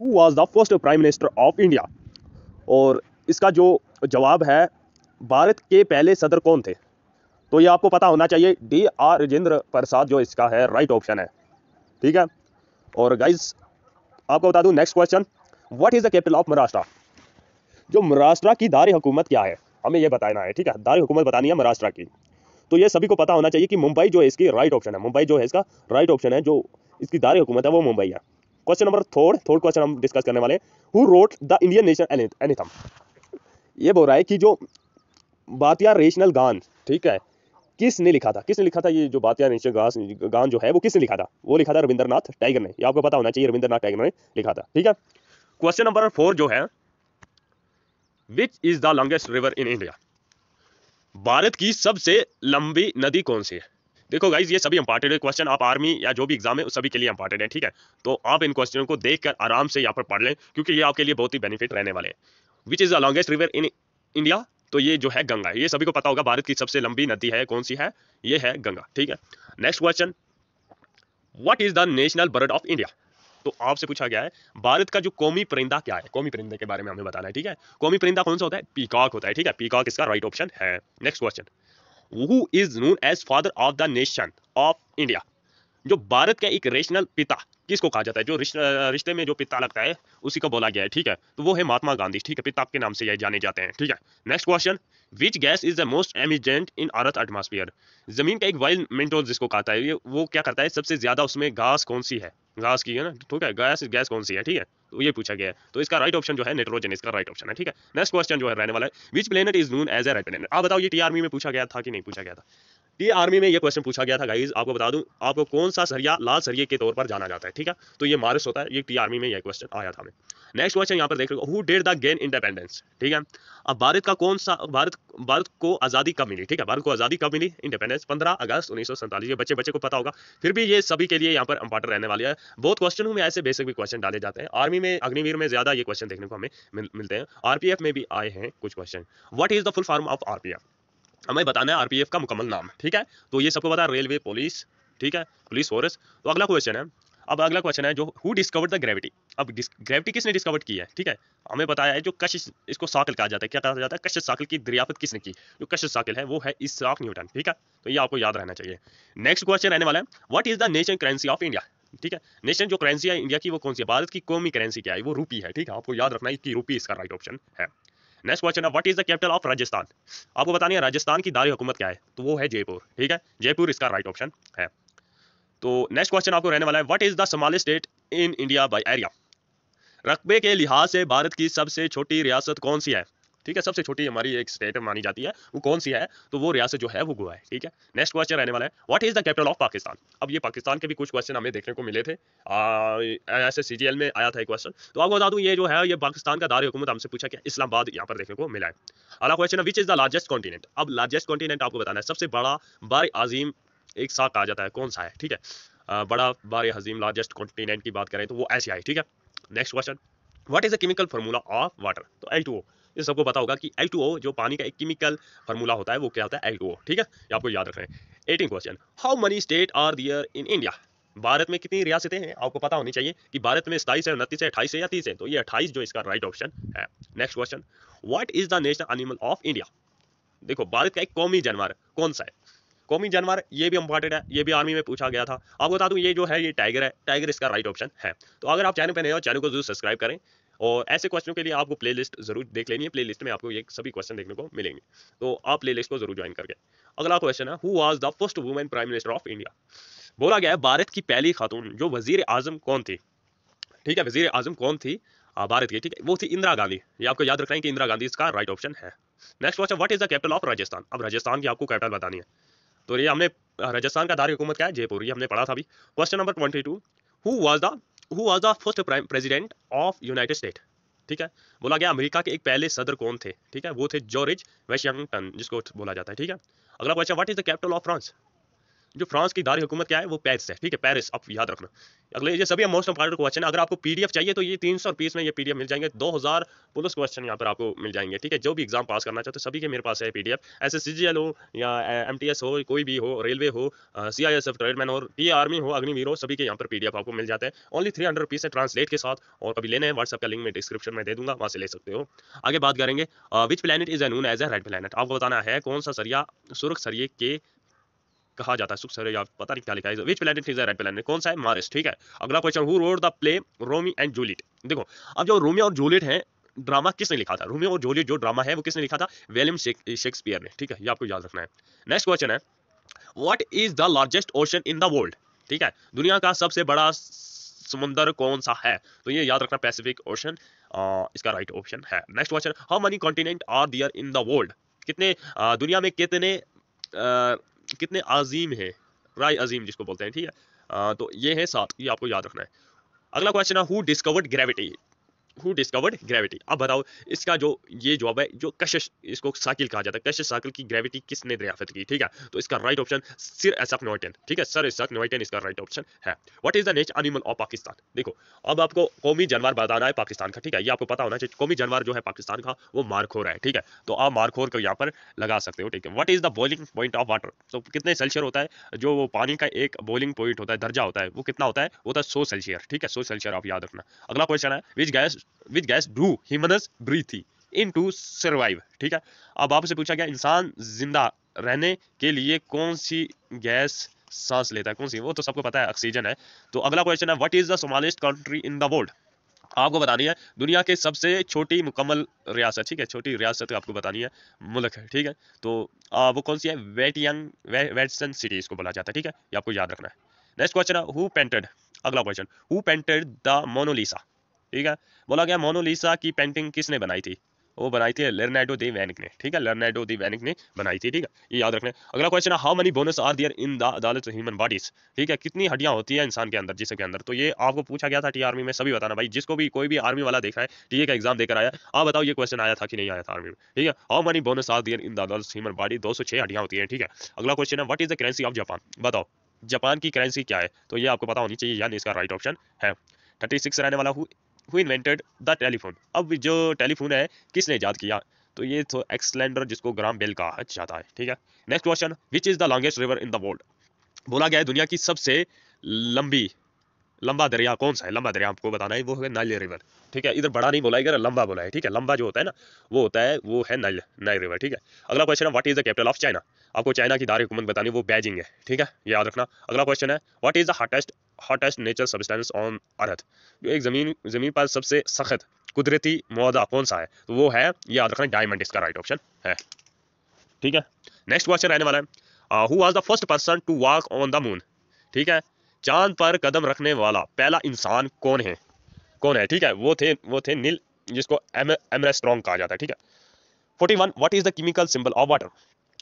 Who was the first prime minister of India. और इसका जो जवाब है, भारत के पहले सदर कौन थे। तो ये आपको पता होना चाहिए, D.R. राजेंद्र प्रसाद जो इसका है राइट ऑप्शन है। ठीक है। और गाइस आपको बता दूं next question, what is the capital of Maharashtra. जो महाराष्ट्र की दारी हुकूमत क्या है, हमें ये बताना है। ठीक है, दारी हुकूमत बतानी है महाराष्ट्र की। तो ये सभी को पता होना चाहिए कि मुंबई जो है इसकी राइट ऑप्शन है। मुंबई जो है इसका राइट ऑप्शन है, जो इसकी दारी हुकूमत है वो मुंबई है। क्वेश्चन नंबर थर्ड क्वेश्चन हम डिस्कस करने वाले, who wrote the Indian national anthem. ये बोल रहा है कि जो भारतीय नेशनल गान, ठीक है, किसने लिखा था। किसने लिखा था ये जो भारतीय नेशनल गान जो है वो किसने लिखा था। वो लिखा था रविंद्रनाथ टैगोर ने। ये आपको पता होना चाहिए, रविंद्रनाथ टैगोर ने लिखा था। ठीक है। क्वेश्चन नंबर 4 जो है, which is the longest river in India. Bharat की सबसे लंबी नदी कौन सी है। देखो गाइज ये सभी इंपॉर्टेंट है क्वेश्चन, आप आर्मी या जो भी एग्जाम है उस सभी के लिए इंपॉर्टेंट है। ठीक है, तो आप इन क्वेश्चनों को देखकर आराम से यहाँ पर पढ़ लें, क्योंकि ये आपके लिए बहुत ही बेनिफिट रहने वाले हैं। Which is the longest river in India, तो ये जो है गंगा है। ये सभी को पता होगा, भारत की सबसे लंबी नदी है कौन सी है, ये है गंगा। ठीक है। Next question, what is the national bird of India. तो आपसे पूछा गया है भारत का जो कौमी परिंदा क्या है। कौमी परिंदे के बारे में हमें बताना है। ठीक है, कौमी परिंदा कौन सा होता है, पीकॉक होता है। ठीक है, पीकॉक इसका राइट ऑप्शन है। Next question, who is known as father of the nation of India. जो भारत का एक रेशनल पिता किसको कहा जाता है, जो रिश्ते में जो पिता लगता है उसी को बोला गया है। ठीक है, तो वो है महात्मा गांधी। ठीक है, पिता के नाम से ये जाने जाते हैं। ठीक है। Next question, which gas is the most eminent in earth atmosphere. जमीन का एक वाइल्ड मेंटोस जिसको कहता है, ये वो क्या करता है, सबसे ज्यादा उसमें घास कौन सी है, घास की है ना। ठीक है, गैस गैस कौन सी है। ठीक है, तो ये पूछा गया है। तो इसका राइट ऑप्शन जो है नाइट्रोजन, इसका राइट ऑप्शन है। ठीक है। नेक्स्ट क्वेश्चन जो है रहने वाला है, which planet is known as a red planet. आप बताओ ये टी आर्मी में पूछा गया था कि नहीं पूछा गया था। ये आर्मी में ये क्वेश्चन पूछा गया था गाइस। आपको बता दूं, आपको कौन सा सरिया लाल सरिये के तौर पर जाना जाता है। ठीक है, तो ये मार्स होता है। ये टी आर्मी में ये क्वेश्चन आया था हमें। नेक्स्ट क्वेश्चन यहाँ पर देख लो, who did the gain independence. ठीक है, अब भारत का कौन सा भारत को आजादी कब मिली। ठीक है, भारत को आजादी कब मिली, इंडिपेंडेंस 15 अगस्त 1947। ये बच्चे को पता होगा, फिर भी ये सभी के लिए यहाँ पर इंपॉर्टेंट रहने वाली है। बहुत क्वेश्चनों में ऐसे बेसिक भी क्वेश्चन डाले जाते हैं। आर्मी में, अग्निवीर में ज्यादा ये क्वेश्चन देखने को हमें मिलते हैं। आरपीएफ में भी आए हैं कुछ question. What is the full form of RPF, हमें बताना है आरपीएफ का मुकम्मल नाम। ठीक है, तो ये सबको पता है, रेलवे पुलिस। ठीक है, पुलिस फोर्स। तो अगला क्वेश्चन है, अब अगला क्वेश्चन है जो हु डिस्कवर्ड द ग्रेविटी। अब ग्रेविटी किसने डिस्कवर्ड की है। ठीक है, हमें बताया है जो कशिश, इसको साकिल कहा जाता है। क्या कहा जाता है, कशिश साकिल की दरियाफ्त किसने की। जो कशिश साकिल है वो है इसहाक न्यूटन। ठीक है, तो ये आपको याद रहना चाहिए। नेक्स्ट क्वेश्चन रहने वाला है, what is the national currency of India. ठीक है, नेशनल जो करेंसी है इंडिया की वो कौन सी है, भारत की कौमी करेंसी क्या है, वो रूपी है। ठीक है, आपको याद रखना है कि रूपी इसका राइट ऑप्शन है। नेक्स्ट क्वेश्चन है, what is the capital of Rajasthan. आपको बतानी है राजस्थान की दारी हुकूमत क्या है, तो वो है जयपुर। ठीक है, जयपुर इसका राइट ऑप्शन है। तो नेक्स्ट क्वेश्चन आपको रहने वाला है, what is the smallest state in India by area. रकबे के लिहाज से भारत की सबसे छोटी रियासत कौन सी है। ठीक है, सबसे छोटी हमारी एक स्टेट मानी जाती है, वो कौन सी है, तो वो रियासत जो है वो गोवा है। ठीक है। नेक्स्ट क्वेश्चन रहने वाला है, what is the capital of Pakistan. अब ये पाकिस्तान के भी कुछ क्वेश्चन हमें देखने को मिले थे, ऐसे सीजीएल में आया था एक क्वेश्चन। तो आपको बता दूं ये जो है ये पाकिस्तान का दार हुकूमत हमसे पूछा, क्या इस्लामाबाद यहाँ पर देखने को मिला है। अगला क्वेश्चन है, which is the largest continent. अब लार्जेस्ट कॉन्टिनेंट आपको बताना है, सबसे बड़ा बार आजीम एक साथ कहा जाता है, कौन सा है। ठीक है, बड़ा बार अजीम लार्जेस्ट कॉन्टिनेंट की बात करें तो वो एशिया है। ठीक है। Next question, what is the chemical formula of water. तो H2O, ये सबको पता होगा कि H2O जो पानी का एक केमिकल फार्मूला होता है वो क्या होता है, H2O। ठीक है, ये आपको याद रखना है। 18 question, how many state are there in India. भारत में कितनी रियासतें हैं, आपको पता होनी चाहिए कि भारत में 27 है, 29 है, 28 है या 30 है, तो ये 28 जो इसका राइट ऑप्शन है। Next question, what is the national animal of India. देखो भारत का एक कौमी जानवर कौन सा है, कौमी जानवर, ये भी इंपॉर्टेंट है, ये भी आर्मी में पूछा गया था। आपको बता दूं ये जो है ये टाइगर है, टाइगर इसका राइट ऑप्शन है। तो अगर आप चैनल पर नए हो, चैनल को जरूर सब्सक्राइब करें, और ऐसे क्वेश्चनों के लिए आपको प्लेलिस्ट जरूर देख लेनी है। प्लेलिस्ट में आपको ये सभी क्वेश्चन देखने को मिलेंगे, तो आप प्लेलिस्ट को जरूर ज्वाइन करके। अगला क्वेश्चन है, who was the first women prime minister of India. बोला गया है भारत की पहली खातून जो वजीर आजम कौन थी। ठीक है, वजीर आजम कौन थी भारत की। ठीक है, वो थी इंदिरा गांधी। ये आपको याद रखना है कि इंदिरा गांधी इसका राइट ऑप्शन है। Next question, what is the capital of Rajasthan. अब राजस्थान की आपको कैपिटल बतानी है, तो ये हमने राजस्थान का दार हुकूमत क्या है, जयपुर, ये हमने पढ़ा था अभी। Question number 22, who was the first president of United state. ठीक है, बोला गया अमेरिका के एक पहले सदर कौन थे। ठीक है, वो थे जॉर्ज वाशिंगटन जिसको बोला जाता है। ठीक है। अगला question, what is the capital of France. जो फ्रांस की दार हुकूमत क्या है, वो पेरिस है, ठीक है, पेरिस, आप याद रखना। अगले ये सभी मोस्ट इंपॉर्टेंट क्वेश्चन है। अगर आपको पीडीएफ चाहिए तो ये 300 रुपीस में ये पीडीएफ मिल जाएंगे, 2000 प्लस क्वेश्चन यहाँ पर आपको मिल जाएंगे, ठीक है। जो भी एग्जाम पास करना चाहते हो सभी के मेरे पास है पीडीएफ, ऐसे सीजीएल हो या एमटीएस हो, कोई भी हो, रेलवे हो, सीआईएसएफ ट्रेडमैन हो, टी आर्मी हो, अग्निवीर हो, सभी के यहाँ पर पीडीएफ आपको मिल जाते हैं ओनली 300 रुपीज से ट्रांसलेट के साथ। और कभी लेने हैं व्हाट्सएप का लिंक मैं डिस्क्रिप्शन में दे दूंगा, वहां से ले सकते हो। आगे बात करेंगे which planet is known as a red planet. आपको बताना है कौन सा सरिया सुर्ख सरिये के कहा जाता है, सुख सर, या पता नहीं क्या लिखा है, which planet is a red planet, कौन सा है, मार्स, ठीक है। अगला question, who wrote the play Romeo and Juliet. देखो अब जो रोमियो और जूलियट है ड्रामा किसने लिखा था, रोमियो और जूलियट जो ड्रामा है वो किसने लिखा था, विलियम शेक्सपियर ने, ठीक है, ये आपको याद रखना है। नेक्स्ट क्वेश्चन है what is the largest ocean in the world, ठीक है, दुनिया का सबसे बड़ा समुद्र कौन सा है, तो ये याद रखना पैसिफिक ओशन इसका राइट ऑप्शन है। Next question, how many continent are there in the world, कितने दुनिया में कितने कितने अजीम है, राय अजीम जिसको बोलते हैं, ठीक है, तो ये है 7, ये आपको याद रखना है। अगला क्वेश्चन है who discovered gravity, who discovered gravity. अब बताओ इसका जो ये जवाब है, जो कशिश, इसको साइकिल कहा जाता है, कशिश साइकिल की ग्रेविटी किसने दरियाफ्त की, ठीक है, तो इसका right option sir Isaac Newton, ठीक है, सर आइजैक न्यूटन इसका राइट ऑप्शन है। What is the national animal of Pakistan. देखो अब आपको कौमी जानवर बताना है पाकिस्तान का, ठीक है, ये आपको पता होना चाहिए। कौमी जानवर जो है पाकिस्तान का वो मारखोर है, ठीक है, तो आप मारखोर को यहाँ पर लगा सकते हो, ठीक है। What is the boiling point of water, तो कितने सेल्सियस होता है जो वो पानी का एक बॉइलिंग पॉइंट होता है, दर्जा होता है, वो कितना होता है, वो होता है 100 सेल्सियस, ठीक है, 100 सेल्सियस आप याद रखना। अगला क्वेश्चन है which gas do humans breathe in to survive, ठीक है। अब आपसे पूछा गया इंसान जिंदा रहने के लिए कौन सी गैस सांस लेता है, कौन सी, वो तो सबको पता है ऑक्सीजन है। तो अगला क्वेश्चन है what is the smallest country in the world. आपको बतानी है दुनिया के सबसे छोटी मुकम्मल रियासत, ठीक है, छोटी रियासत आपको बतानी है, मुल्क है, ठीक है, तो वो कौन सी है, वेटिकन सिटी इसको बोला जाता है, ठीक है, ये आपको याद रखना है। नेक्स्ट क्वेश्चन है हु पेंटेड, अगला question, who painted the Mona Lisa, ठीक है, बोला गया मोनालिसा की पेंटिंग किसने बनाई थी, वो बनाई थी लियोनार्डो दी विंची ने, ठीक है, लियोनार्डो दी विंची ने बनाई थी, ठीक है, ये याद रखना है। अगला क्वेश्चन है how many bones are there in the adult human bodies, ठीक है, कितनी हड्डियां होती है इंसान के अंदर, जिसम के अंदर, तो ये आपको पूछा गया था टी आर्मी में, सभी बताना भाई, जिसको भी कोई भी आर्मी वाला देखा है, टीए का एग्जाम देकर आया, आप बताओ ये क्वेश्चन आया था कि नहीं आया था आर्मी में, ठीक है। How many bones are there in the adult human body, 206 हड्डियां होती है, ठीक है। अगला क्वेश्चन है what is the currency of Japan, बताओ जापान की करेंसी क्या है, तो ये आपको पता होनी चाहिए, यानी इसका राइट ऑप्शन है। 36 रहने वाला हु इन्वेंटेड द टेलीफोन, अब जो टेलीफोन है किसने इजाद किया, तो ये तो एक्सलेंडर जिसको ग्राम बेल कहा जाता है, ठीक है। Next question which is the longest river in the world, बोला गया है दुनिया की सबसे लंबा दरिया कौन सा है, लंबा दरिया आपको बताना है, वो है नाइल रिवर, ठीक है, इधर बड़ा नहीं बोला, इधर लंबा बोला है, ठीक है, लंबा जो होता है ना वो होता है, वो है नाइल रिवर, ठीक है। अगला क्वेश्चन है what is the capital of China, आपको चाइना की दार हुकूमत बतानी, वो बीजिंग है, ठीक है, ये याद रखना। अगला क्वेश्चन है what is the hottest nature substance on earth, जो एक जमीन पर सबसे सख्त कुदरती मौदा कौन सा है, तो वो है, ये याद रखना, डायमंड इसका राइट ऑप्शन है, ठीक है। नेक्स्ट क्वेश्चन रहने वाला है who was the first person to walk on the moon, ठीक है, चांद पर कदम रखने वाला पहला इंसान कौन है, ठीक है, वो थे नील, जिसको एमरेस्ट्रॉन्ग कहा जाता है, ठीक है। 41 what is the chemical symbol of water,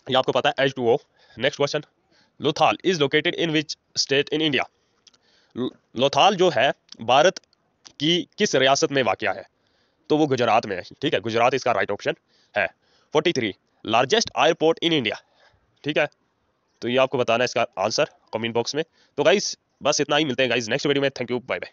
ये आपको पता है H2O। Next question Lothal is located in which state in India, Lothal जो है भारत की किस रियासत में वाक़या है, तो वो गुजरात में है, ठीक है, गुजरात इसका राइट ऑप्शन है। 43 लार्जेस्ट एयरपोर्ट इन इंडिया, ठीक है, तो ये आपको बताना है इसका आंसर कमेंट बॉक्स में। तो गाइस बस इतना ही, मिलते हैं गाइस नेक्स्ट वीडियो में, थैंक यू, बाय बाय।